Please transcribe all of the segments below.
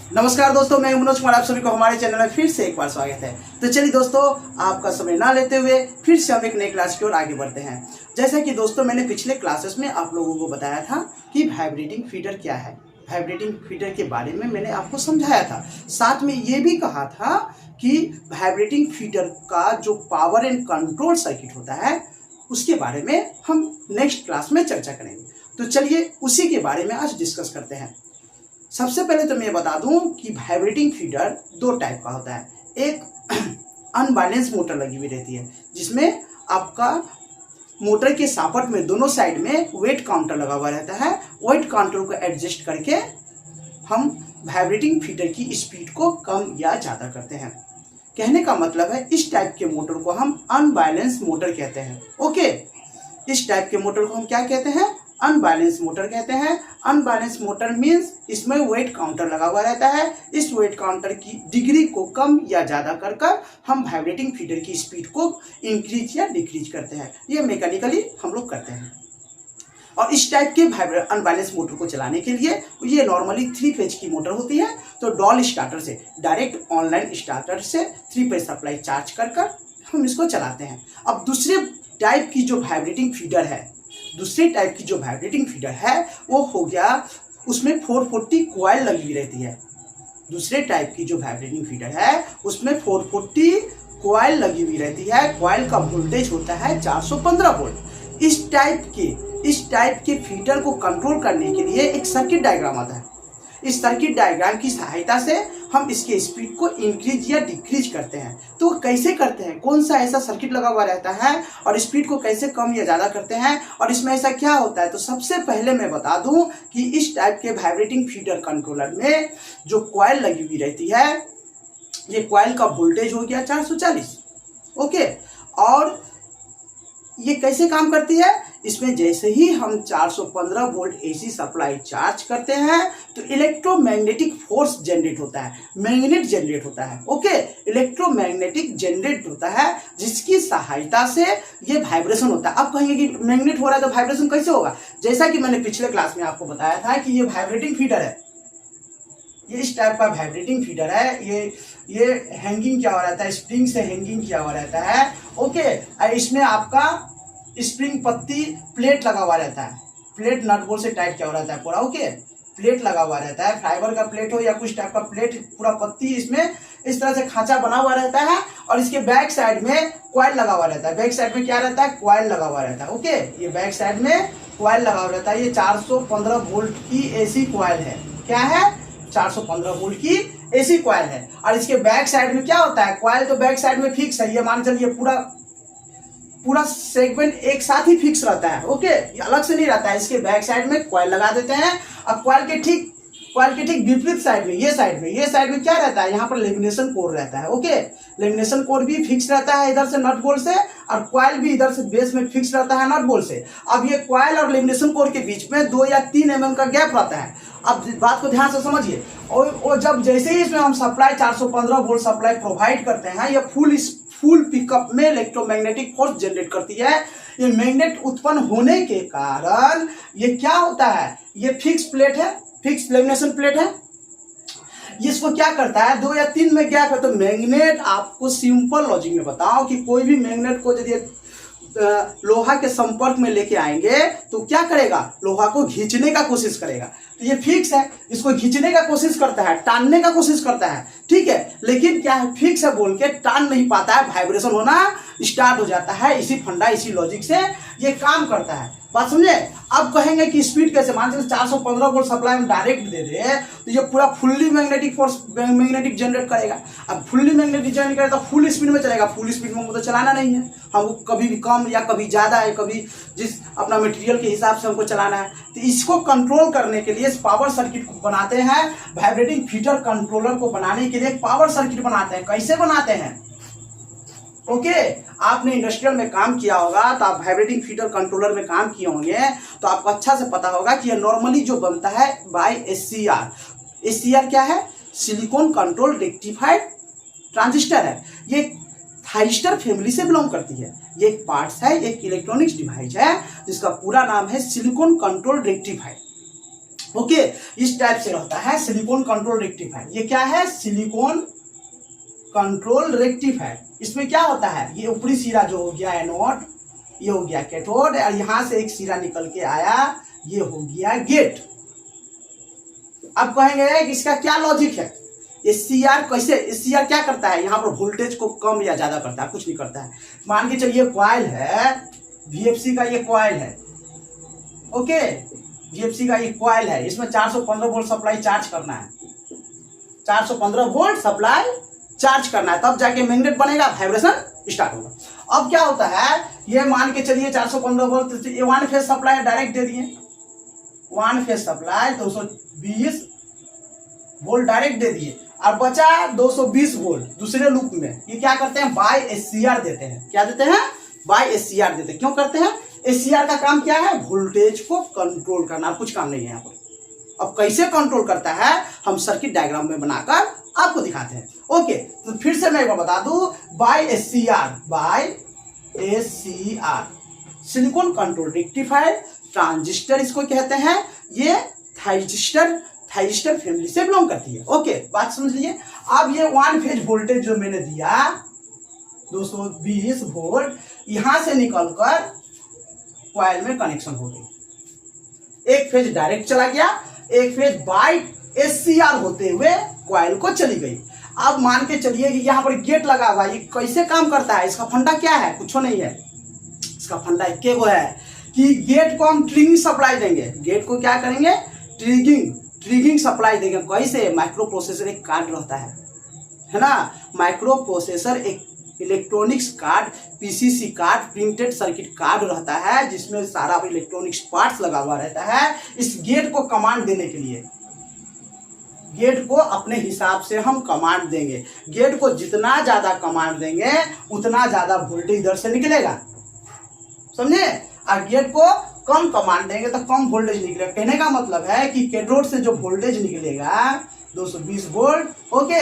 नमस्कार दोस्तों, मैं मनोज कुमार, आप सभी को हमारे चैनल में फिर से एक बार स्वागत है। तो चलिए दोस्तों, आपका समय ना लेते हुए फिर से हम एक नई क्लास की ओर आगे बढ़ते हैं। जैसा कि दोस्तों मैंने पिछले क्लासेस में आप लोगों को बताया था कि वाइब्रेटिंग फीडर क्या है। वाइब्रेटिंग फीडर के बारे में मैंने आपको समझाया था, साथ में ये भी कहा था कि वाइब्रेटिंग फीडर का जो पावर एंड कंट्रोल सर्किट होता है उसके बारे में हम नेक्स्ट क्लास में चर्चा करेंगे। तो चलिए उसी के बारे में आज डिस्कस करते हैं। सबसे पहले तो मैं बता दूं कि वाइब्रेटिंग फीडर दो टाइप का होता है। एक अनबैलेंस मोटर लगी हुई रहती है, जिसमें आपका मोटर के सापट में दोनों साइड में वेट काउंटर लगा हुआ रहता है। वेट काउंटर को एडजस्ट करके हम वाइब्रेटिंग फीडर की स्पीड को कम या ज़्यादा करते हैं। कहने का मतलब है, इस टाइप के मोटर को हम अनबैलेंस मोटर कहते हैं। ओके, इस टाइप के मोटर को हम क्या कहते हैं? अनबैलेंस मोटर कहते हैं। अनबैलेंस मोटर मीन्स इसमें वेट काउंटर लगा हुआ रहता है। इस वेट काउंटर की डिग्री को कम या ज़्यादा कर हम वाइब्रेटिंग फीडर की स्पीड को इंक्रीज या डिक्रीज करते हैं। ये मैकेनिकली हम लोग करते हैं। और इस टाइप के अनबैलेंस मोटर को चलाने के लिए ये नॉर्मली 3 फेज की मोटर होती है। तो डॉल स्टार्टर से, डायरेक्ट ऑनलाइन स्टार्टर से 3 फेज सप्लाई चार्ज कर हम इसको चलाते हैं। अब दूसरे टाइप की जो वाइब्रेटिंग फीडर है, वो हो गया, उसमें 440 कॉइल लगी हुई रहती है। दूसरे टाइप की जो वाइब्रेटिंग फीडर है उसमें 440 कॉइल लगी हुई रहती है। कॉइल का वोल्टेज होता है 415 वोल्ट। इस टाइप के फीडर को कंट्रोल करने के लिए एक सर्किट डायग्राम आता है। इस सर्किट डायग्राम की सहायता से हम इसके स्पीड को इंक्रीज या डिक्रीज करते हैं। तो कैसे करते हैं, कौन सा ऐसा सर्किट लगा हुआ रहता है और स्पीड को कैसे कम या ज़्यादा करते हैं, और इसमें ऐसा क्या होता है। तो सबसे पहले मैं बता दूं कि इस टाइप के वाइब्रेटिंग फीडर कंट्रोलर में जो कॉइल लगी हुई रहती है, ये कॉइल का वोल्टेज हो गया 440। ओके, और ये कैसे काम करती है? इसमें जैसे ही हम 415 वोल्ट एसी सप्लाई चार्ज करते हैं तो इलेक्ट्रोमैग्नेटिक फोर्स जनरेट होता है, मैग्नेट जनरेट होता है। ओके, इलेक्ट्रोमैग्नेटिक जनरेट होता है, जिसकी सहायता से ये वाइब्रेशन होता है। आप कहेंगे कि मैग्नेट हो रहा है तो वाइब्रेशन कैसे होगा? जैसा कि मैंने पिछले क्लास में आपको बताया था कि ये वाइब्रेटिंग फीडर है, ये इस टाइप का वाइब्रेटिंग फीडर है। ये हैंगिंग किया हुआ रहता है, स्प्रिंग से हैंगिंग किया हुआ रहता है। ओके, इसमें आपका स्प्रिंग पत्ती प्लेट लगा हुआ रहता है, प्लेट नट बोल्ट से टाइट किया हुआ रहता है पूरा। ओके, प्लेट लगा हुआ रहता है, फाइबर का प्लेट हो या कुछ टाइप का प्लेट, पूरा पत्ती इसमें इस तरह से खांचा बना हुआ रहता है। और इसके बैक साइड में कॉइल लगा हुआ रहता है। बैक साइड में क्या रहता है? कॉइल लगा हुआ रहता है। ओके, ये बैक साइड में कॉइल लगा हुआ रहता है। ये 415 वोल्ट की एसी कॉइल है। क्या है? 415 वोल्ट की एसी कॉइल है। और इसके बैक साइड में क्या होता है? कॉइल तो बैक साइड में फिक्स है, ये मान चलिए पूरा सेगमेंट एक साथ ही फिक्स रहता है। ओके, ये अलग से नहीं रहता है। इसके बैक साइड में कॉइल लगा देते हैं। अब कॉइल के ठीक विपरीत साइड में, ये साइड में क्या रहता है? यहाँ पर लेमिनेशन कोर रहता है। ओके, लेमिनेशन कोर भी फिक्स रहता है इधर से नट बोल्ट से, और कॉइल भी इधर से बेस में फिक्स रहता है नट बोल्ट से। अब ये कॉइल और लेमिनेशन कोर के बीच में 2 या 3 mm का गैप रहता है। अब बात को ध्यान से समझिए। और जब जैसे ही इसमें हम सप्लाई 415 वोल्ट सप्लाई प्रोवाइड करते हैं, यह फुल पिकअप में इलेक्ट्रोमैग्नेटिक फोर्स जनरेट करती है। ये मैग्नेट उत्पन्न होने के कारण ये क्या होता है? ये फिक्स प्लेट है, फिक्स लेमिनेशन प्लेट है। इसको क्या करता है? 2 या 3 में गैप है तो मैग्नेट, आपको सिंपल लॉजिक में बताओ कि कोई भी मैग्नेट को यदि लोहा के संपर्क में लेके आएंगे तो क्या करेगा? लोहा को खींचने का कोशिश करेगा। तो ये फिक्स है, इसको खींचने का कोशिश करता है, टानने का कोशिश करता है। ठीक है, लेकिन क्या है, फिक्स है बोल के टान नहीं पाता है, वाइब्रेशन होना स्टार्ट हो जाता है। इसी फंडा, इसी लॉजिक से ये काम करता है। बात समझे? अब कहेंगे कि स्पीड कैसे? मान लीजिए 415 वोल्ट सप्लाई हम डायरेक्ट दे दे तो ये पूरा fully magnetic force magnetic generate करेगा। अब फुल्ली मैग्नेटिक जनरेट करेगा तो फुल स्पीड में चलेगा। फुल स्पीड में हमको तो चलाना नहीं है, हमको कभी भी कम या कभी ज़्यादा है, कभी जिस अपना मटेरियल के हिसाब से हमको चलाना है। तो इसको कंट्रोल करने के लिए पावर सर्किट को बनाते हैं। वाइब्रेटिंग फीडर कंट्रोलर को बनाने के लिए पावर सर्किट बनाते हैं। कैसे बनाते हैं? ओके, आपने इंडस्ट्रियल में काम किया होगा तो आप वाइब्रेटिंग फीडर कंट्रोलर में काम किए होंगे तो आपको अच्छा से पता होगा कि ये नॉर्मली जो बनता है बाय SCR। SCR क्या है? सिलिकॉन कंट्रोल रेक्टिफाइड ट्रांजिस्टर है। ये थाइरिस्टर फैमिली से बिलोंग करती है। ये एक पार्ट्स है, एक इलेक्ट्रॉनिक्स डिवाइस है जिसका पूरा नाम है सिलिकॉन कंट्रोल रेक्टिफाइड। ओके, इस टाइप से रहता है सिलिकॉन कंट्रोल रेक्टिफायर। ये क्या है? Silicon control rectifier. इसमें क्या होता है, ये ऊपरी सिरा जो हो गया एनोड, ये हो गया कैथोड, और यहां से एक सिरा निकल के आया, ये हो गया गेट। अब कहेंगे कि इसका क्या लॉजिक है, SCR कैसे, SCR क्या करता है, यहाँ पर वोल्टेज को कम या ज्यादा करता है, कुछ नहीं करता है। मान के चलिए कॉइल है VFC का, ये कॉइल है, ओके, VFC का ये कॉइल है, इसमें 415 वोल्ट सप्लाई चार्ज करना है, 415 वोल्ट सप्लाई चार्ज करना है, तब जाके मैग्नेट बनेगा, वाइब्रेशन स्टार्ट होगा। अब क्या होता है, ये मान के चलिए 415 वोल्ट, ये 1 फेज सप्लाई डायरेक्ट दे दिए, 1 फेज सप्लाई 220 वोल्ट डायरेक्ट दे दिए, और बचा 220 वोल्ट दूसरे लूप में। ये क्या करते हैं, बाय SCR देते हैं। क्या देते हैं? बाय SCR देते हैं। क्यों करते हैं? SCR का काम क्या है, वोल्टेज को कंट्रोल करना, कुछ काम नहीं है यहाँ पर। अब कैसे कंट्रोल करता है, हम सर्किट डायग्राम में बनाकर आपको दिखाते हैं। ओके, तो फिर से मैं एक बार बता दूं, by SCR silicon control rectifier transistor इसको कहते हैं। ये थाइरिस्टर फैमिली से बिलोंग करती है। ओके, बात समझ लीजिए। अब ये 1 फेज वोल्टेज जो मैंने दिया 220 वोल्ट, यहां से निकलकर कॉइल में कनेक्शन हो गई। एक फेज डायरेक्ट चला गया, एक फेज बाय SCR होते हुए कॉइल को चली गई। अब मान के चलिए कि यहाँ पर गेट लगा हुआ, ये कैसे काम करता है, इसका फंडा क्या है, कुछ नहीं है। इसका फंडा एक है कि गेट को हम ट्रिगिंग सप्लाई देंगे। गेट को क्या करेंगे, ट्रिगिंग सप्लाई देंगे। कैसे? माइक्रो प्रोसेसर एक कार्ड रहता है ना, माइक्रो प्रोसेसर एक electronics card, PCC card, printed circuit card रहता है, जिसमें सारा इलेक्ट्रॉनिक्स पार्ट्स लगा हुआ रहता है। इस गेट को कमांड देने के लिए, गेट को अपने हिसाब से हम कमांड देंगे। गेट को जितना ज्यादा कमांड देंगे उतना ज्यादा वोल्टेज इधर से निकलेगा, समझे। और गेट को कम कमांड देंगे तो कम वोल्टेज निकलेगा। कहने का मतलब है कि कैथोड से जो वोल्टेज निकलेगा 220 वोल्ट, ओके,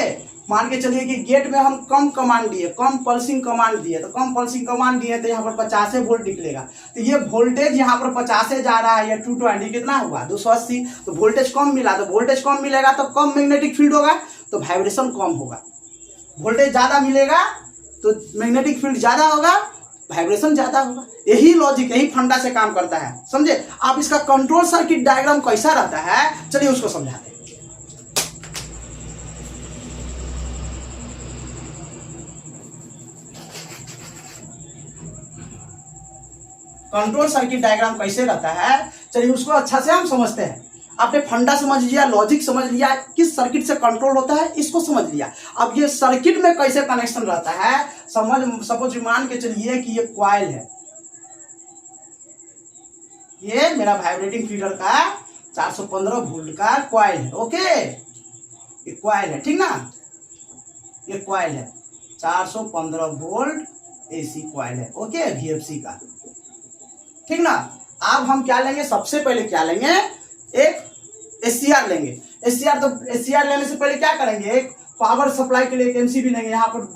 मान के चलिए कि गेट में हम कम कमांड दिए, कम पल्सिंग कमांड दिए, तो कम पल्सिंग कमांड दिए तो यहाँ पर 50 वोल्ट निकलेगा। तो ये वोल्टेज यहाँ पर 50 जा रहा है, या 220 कितना हुआ 280, तो वोल्टेज कम मिला, तो वोल्टेज कम मिलेगा तो कम मैग्नेटिक फील्ड होगा, तो वाइब्रेशन कम होगा। वोल्टेज ज्यादा मिलेगा तो मैग्नेटिक फील्ड ज्यादा होगा, वाइब्रेशन ज्यादा होगा। यही लॉजिक, यही फंडा से काम करता है, समझे। आप इसका कंट्रोल सर्किट डायग्राम कैसा रहता है, चलिए उसको समझाते हैं। कंट्रोल सर्किट डायग्राम कैसे रहता है, चलिए उसको अच्छा से हम समझते हैं। आपने फंडा समझ लिया, लॉजिक समझ लिया, किस सर्किट से कंट्रोल होता है इसको समझ लिया। अब ये सर्किट में कैसे कनेक्शन रहता है, सपोज मान के चलिए कि ये कॉइल है, ये मेरा वाइब्रेटिंग फीडर का 415 वोल्ट का कॉइल है, ओके, ये कॉइल है, ठीक ना, ये कॉइल है 415 वोल्ट AC कॉइल है, ओके, VFC का, ठीक ना। अब हम क्या लेंगे, सबसे पहले क्या लेंगे, एक SCR लेंगे। SCR लेने से पहले क्या करेंगे, एक पावर सप्लाई के लिए एक MCB लेंगे। यहाँ पर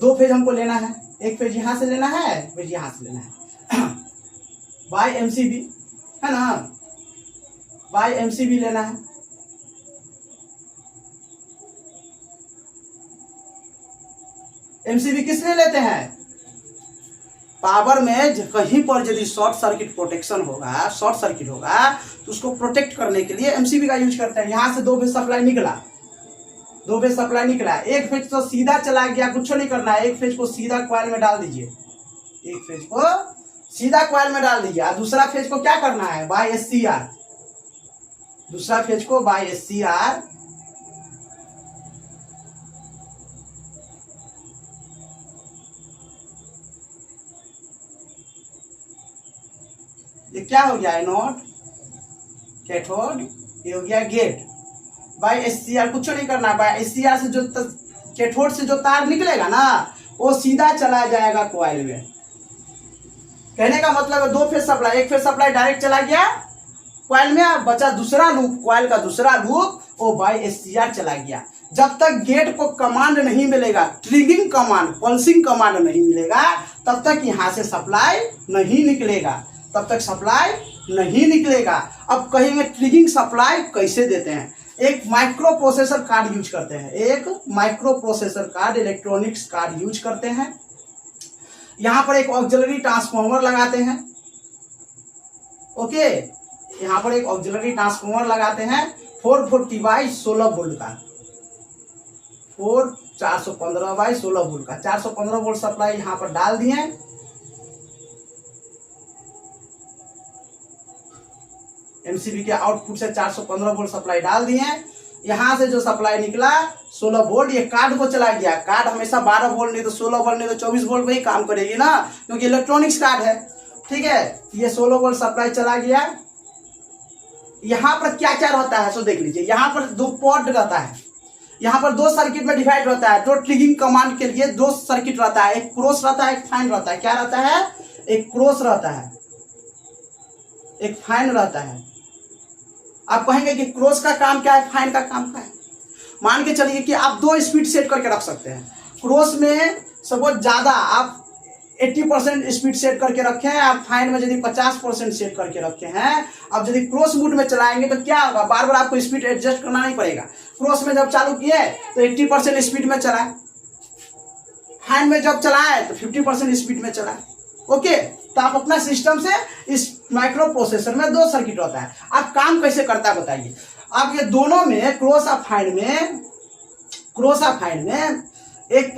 2 फेज हमको लेना है, एक फेज यहाँ से लेना है, एक फेज यहाँ से लेना है, बाय MCB है ना, बाय MCB लेना है। MCB किस लिए लेते हैं, पावर में कहीं पर यदि शॉर्ट सर्किट प्रोटेक्शन होगा, शॉर्ट सर्किट होगा तो उसको प्रोटेक्ट करने के लिए MCB का यूज करते हैं। यहां से 2 फेज सप्लाई निकला, 2 फेज सप्लाई निकला, एक फेज तो सीधा चला गया, कुछ नहीं करना है, एक फेज को सीधा कॉइल में डाल दीजिए, एक फेज को सीधा कॉइल में डाल दीजिए। दूसरा फेज को क्या करना है, बाय SCR, दूसरा फेज को बाय SCR ये क्या हो गया, एनोड, कैथोड, ये हो गया गेट। बाय SCR कुछ नहीं करना, बाय SCR से जो कैथोड से जो तार निकलेगा ना वो सीधा चला जाएगा कॉइल में। कहने का मतलब है 2 फेज सप्लाई, एक फेज सप्लाई डायरेक्ट चला गया कॉइल में, बचा दूसरा लूप, कॉइल का दूसरा लूप वो बाय SCR चला गया। जब तक गेट को कमांड नहीं मिलेगा, ट्रिगिंग कमांड, पल्सिंग कमांड नहीं मिलेगा, तब तक यहां से सप्लाई नहीं निकलेगा, तब तक सप्लाई नहीं निकलेगा। अब कहेंगे ट्रिगिंग सप्लाई कैसे देते हैं। एक माइक्रो प्रोसेसर कार्ड यूज करते हैं, एक micro processor card, electronics card use करते हैं। यहां पर एक ऑक्सिलरी ट्रांसफार्मर लगाते हैं। ओके, यहां पर एक ऑक्सिलरी ट्रांसफार्मर लगाते हैं 440 बाई 16 वोल्ट का, 415 बाई 16 वोल्ट का 415 वोल्ट सप्लाई यहां पर डाल दिए। एमसीबी के आउटपुट से 415 वोल्ट सप्लाई डाल दिए। यहां से जो सप्लाई निकला 16 वोल्ट, ये कार्ड को चला गया। कार्ड हमेशा 12 वोल्ट नहीं तो 16 वोल्ट नहीं तो 24 वोल्ट में ही काम करेगी ना, क्योंकि इलेक्ट्रॉनिक्स कार्ड है। ठीक है, ये 16 वोल्ट सप्लाई चला गया। यहां पर क्या क्या रहता है सो देख लीजिए। यहां पर 2 पोर्ट रहता है, यहां पर 2 सर्किट में डिवाइड रहता है। तो ट्रिगिंग कमांड के लिए 2 सर्किट रहता है, एक क्रॉस रहता है, एक फाइन रहता है। क्या रहता है? एक क्रॉस रहता है, एक फाइन रहता है। आप कहेंगे कि क्रॉस का काम क्या है, फाइन का काम क्या है? मान के चलिए कि आप 2 स्पीड सेट करके रख सकते हैं। क्रॉस में सपोज ज्यादा आप 80% स्पीड सेट करके रखे हैं, आप फाइन में यदि 50% सेट करके रखे हैं। अब यदि क्रॉस मोड में चलाएंगे तो क्या होगा, बार बार आपको स्पीड एडजस्ट करना नहीं पड़ेगा। क्रॉस में जब चालू किए तो 80% स्पीड में चलाए, फाइन में जब चलाए तो 50% स्पीड में चलाए। ओके, तो आप अपना सिस्टम से इस माइक्रो प्रोसेसर में 2 सर्किट होता है। आप काम कैसे करता है बताइए। आप ये दोनों में क्रॉस और फाइन में एक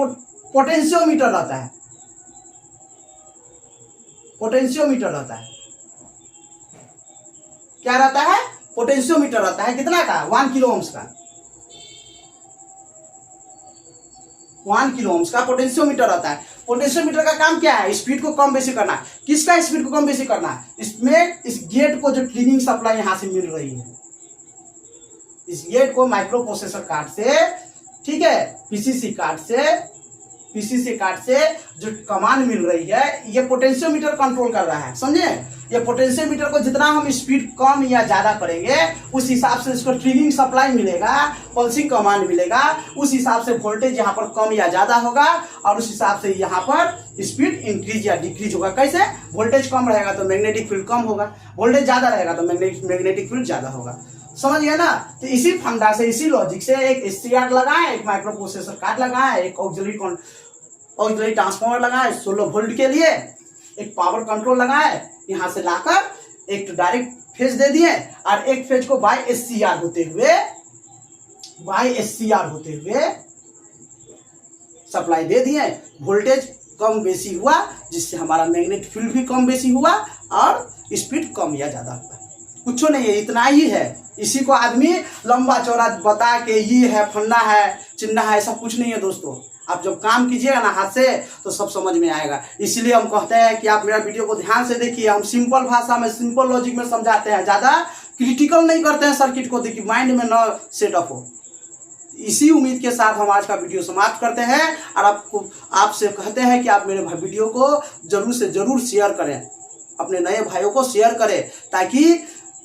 पोटेंशियोमीटर रहता है, पोटेंशियोमीटर रहता है। क्या रहता है? पोटेंशियोमीटर रहता है। कितना का? 1 किलो ओम्स का, 1 किलो ओम्स का पोटेंशियोमीटर रहता है। पोटेंशियोमीटर का काम क्या है? स्पीड को कम बेसी करना। किसका स्पीड को कम बेसी करना? इसमें इस गेट को जो ट्रिगिंग सप्लाई यहां से मिल रही है, इस गेट को माइक्रो प्रोसेसर कार्ड से, ठीक है, पीसीसी कार्ड से जो कमांड मिल रही है, ये पोटेंशियोमीटर कंट्रोल कर रहा है। समझे? ये पोटेंशियोमीटर को जितना हम स्पीड कम या ज्यादा करेंगे उस हिसाब से इसको ट्रिगिंग सप्लाई मिलेगा, पल्सिंग कमांड मिलेगा। उस हिसाब से वोल्टेज यहाँ पर कम या ज्यादा होगा और उस हिसाब से यहाँ पर स्पीड इंक्रीज या डिक्रीज होगा। कैसे? वोल्टेज कम रहेगा तो मैग्नेटिक फील्ड कम होगा, वोल्टेज ज्यादा रहेगा तो मैग्नेटिक फील्ड ज्यादा होगा। समझ गया ना? तो इसी फंडा से, इसी लॉजिक से एक एससीआर लगाए, एक माइक्रो प्रोसेसर कार्ड लगाए, एक ऑक्सिलरी ट्रांसफार्मर लगाए 16 वोल्ट के लिए, एक पावर कंट्रोल लगाए, यहां से लाकर एक तो डायरेक्ट फेज दे दिए और एक फेज को बाय एससीआर होते हुए सप्लाई दे दिए। वोल्टेज कम बेसी हुआ जिससे हमारा मैग्नेटिक फील्ड भी कम बेसी हुआ और स्पीड कम या ज्यादा हुआ। कुछ नहीं है, इतना ही है। इसी को आदमी लंबा चौड़ा बता के ये है, फंडा है, चिन्ना है, ऐसा कुछ नहीं है दोस्तों। आप जब काम कीजिएगा ना हाथ से तो सब समझ में आएगा। इसलिए हम कहते हैं कि आप मेरा वीडियो को ध्यान से देखिए। हम सिंपल भाषा में, सिंपल लॉजिक में समझाते हैं, ज्यादा क्रिटिकल नहीं करते हैं सर्किट को, देखिए माइंड में न सेटअप हो। इसी उम्मीद के साथ हम आज का वीडियो समाप्त करते हैं और आपसे कहते हैं कि आप मेरे वीडियो को जरूर से जरूर शेयर करें, अपने नए भाइयों को शेयर करें, ताकि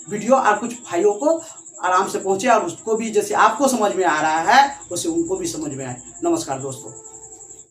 वीडियो और कुछ भाइयों को आराम से पहुंचे और उसको भी जैसे आपको समझ में आ रहा है वैसे उनको भी समझ में आए। नमस्कार दोस्तों।